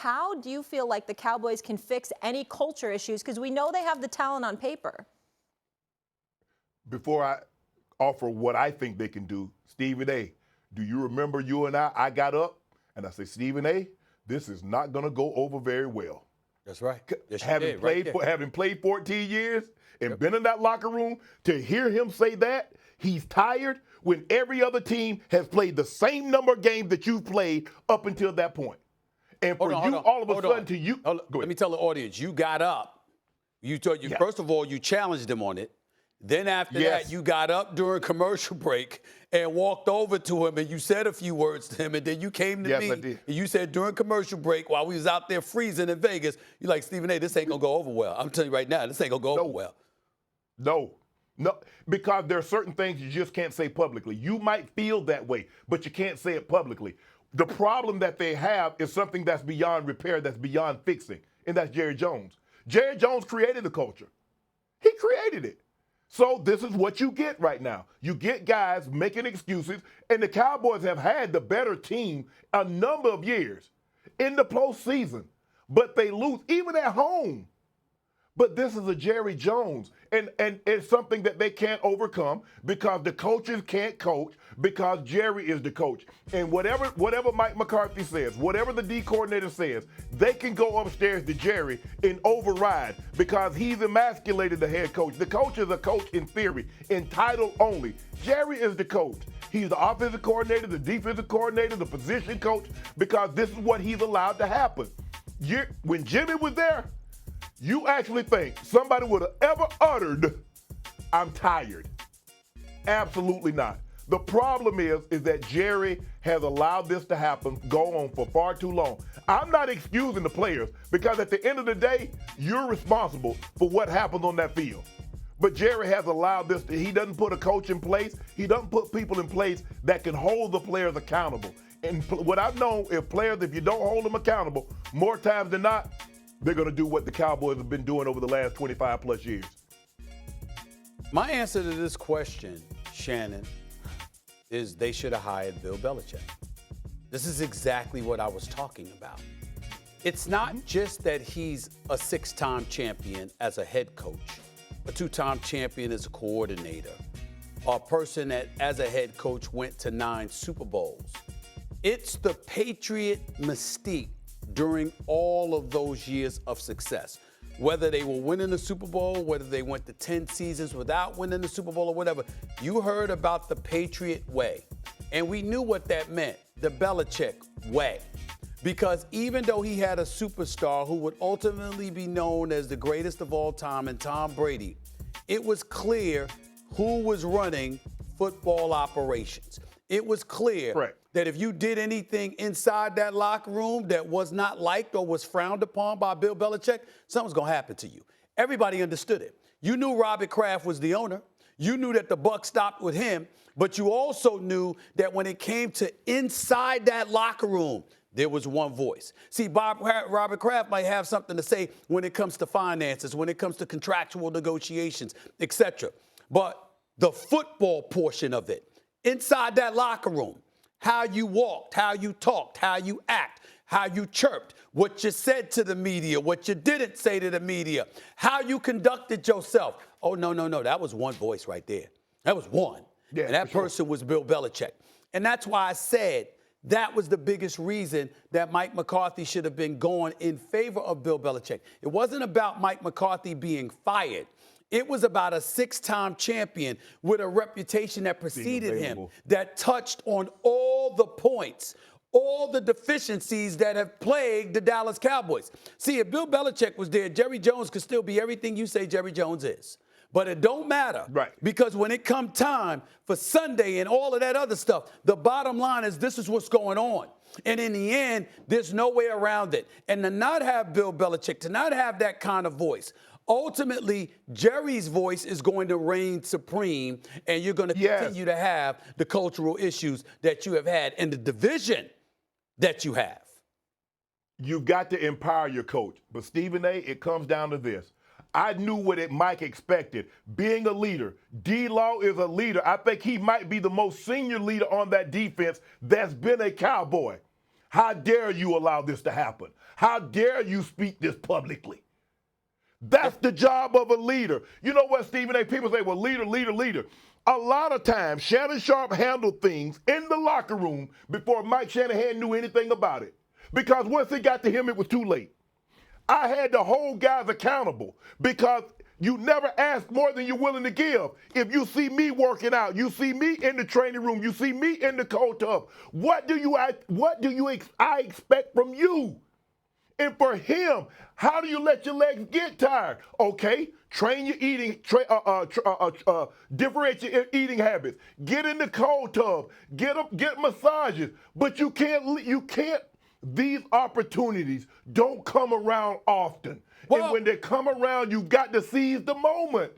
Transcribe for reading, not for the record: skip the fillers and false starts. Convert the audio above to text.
how do you feel like the Cowboys can fix any culture issues? Because we know they have the talent on paper. Before I offer what I think they can do, Stephen A., do you remember you and I got up and I said, Stephen A., this is not going to go over very well. That's right. Yes, having played 14 years and been in that locker room, to hear him say that he's tired when every other team has played the same number of games that you've played up until that point. And for all of a sudden to you, let me tell the audience, you got up. First of all, you challenged him on it. Then after that, you got up during commercial break and walked over to him and you said a few words to him. And then you came to me and you said during commercial break while we was out there freezing in Vegas, you're like, Stephen A., this ain't going to go over well. I'm telling you right now, this ain't going to go over well. No, because there are certain things you just can't say publicly. You might feel that way, but you can't say it publicly. The problem that they have is something that's beyond repair, that's beyond fixing, and that's Jerry Jones. Jerry Jones created the culture. He created it. So this is what you get right now. You get guys making excuses, and the Cowboys have had the better team a number of years in the postseason, but they lose even at home. But this is a Jerry Jones, and it's something that they can't overcome because the coaches can't coach because Jerry is the coach. And whatever Mike McCarthy says, whatever the D coordinator says, they can go upstairs to Jerry and override because he's emasculated the head coach. The coach is a coach in theory, in title only. Jerry is the coach. He's the offensive coordinator, the defensive coordinator, the position coach, because this is what he's allowed to happen. When Jimmy was there, you actually think somebody would have ever uttered, I'm tired? Absolutely not. The problem is that Jerry has allowed this to happen, go on for far too long. I'm not excusing the players because at the end of the day, you're responsible for what happens on that field. But Jerry has allowed this. He doesn't put a coach in place. He doesn't put people in place that can hold the players accountable. And what I've known, if you don't hold them accountable, more times than not, they're going to do what the Cowboys have been doing over the last 25 plus years. My answer to this question, Shannon, is they should have hired Bill Belichick. This is exactly what I was talking about. It's not just that he's a 6-time champion as a head coach, a 2-time champion as a coordinator, a person that as a head coach went to 9 Super Bowls. It's the Patriot mystique during all of those years of success. Whether they were winning the Super Bowl, whether they went to 10 seasons without winning the Super Bowl or whatever, you heard about the Patriot way. And we knew what that meant, the Belichick way. Because even though he had a superstar who would ultimately be known as the greatest of all time in Tom Brady, it was clear who was running football operations. It was clear that if you did anything inside that locker room that was not liked or was frowned upon by Bill Belichick, something's going to happen to you. Everybody understood it. You knew Robert Kraft was the owner. You knew that the buck stopped with him. But you also knew that when it came to inside that locker room, there was one voice. See, Robert Kraft might have something to say when it comes to finances, when it comes to contractual negotiations, etc. But the football portion of it, inside that locker room, how you walked, how you talked, how you act, how you chirped, what you said to the media, what you didn't say to the media, how you conducted yourself. Oh, no, that was one voice right there. That was one. Yeah, and that person was Bill Belichick. And that's why I said that was the biggest reason that Mike McCarthy should have been going in favor of Bill Belichick. It wasn't about Mike McCarthy being fired. It was about a 6-time champion with a reputation that preceded him, that touched on all the points, all the deficiencies that have plagued the Dallas Cowboys. See, if Bill Belichick was there, Jerry Jones could still be everything you say Jerry Jones is. But it don't matter. Right. Because when it come time for Sunday and all of that other stuff, the bottom line is this is what's going on. And in the end, there's no way around it. And to not have Bill Belichick, to not have that kind of voice, ultimately, Jerry's voice is going to reign supreme, and you're going to continue to have the cultural issues that you have had and the division that you have. You've got to empower your coach. But, Stephen A., it comes down to this. I knew what Mike expected. Being a leader. D-Law is a leader. I think he might be the most senior leader on that defense that's been a Cowboy. How dare you allow this to happen? How dare you speak this publicly? That's the job of a leader. You know what, Stephen A? People say, well, leader, leader, leader. A lot of times, Shannon Sharpe handled things in the locker room before Mike Shanahan knew anything about it. Because once it got to him, it was too late. I had to hold guys accountable because you never ask more than you're willing to give. If you see me working out, you see me in the training room, you see me in the cold tub, what do I expect from you? And for him, how do you let your legs get tired? Okay, train your eating, differentiate your eating habits. Get in the cold tub, get massages. But you can't. These opportunities don't come around often. Well, and when they come around, you got to seize the moment.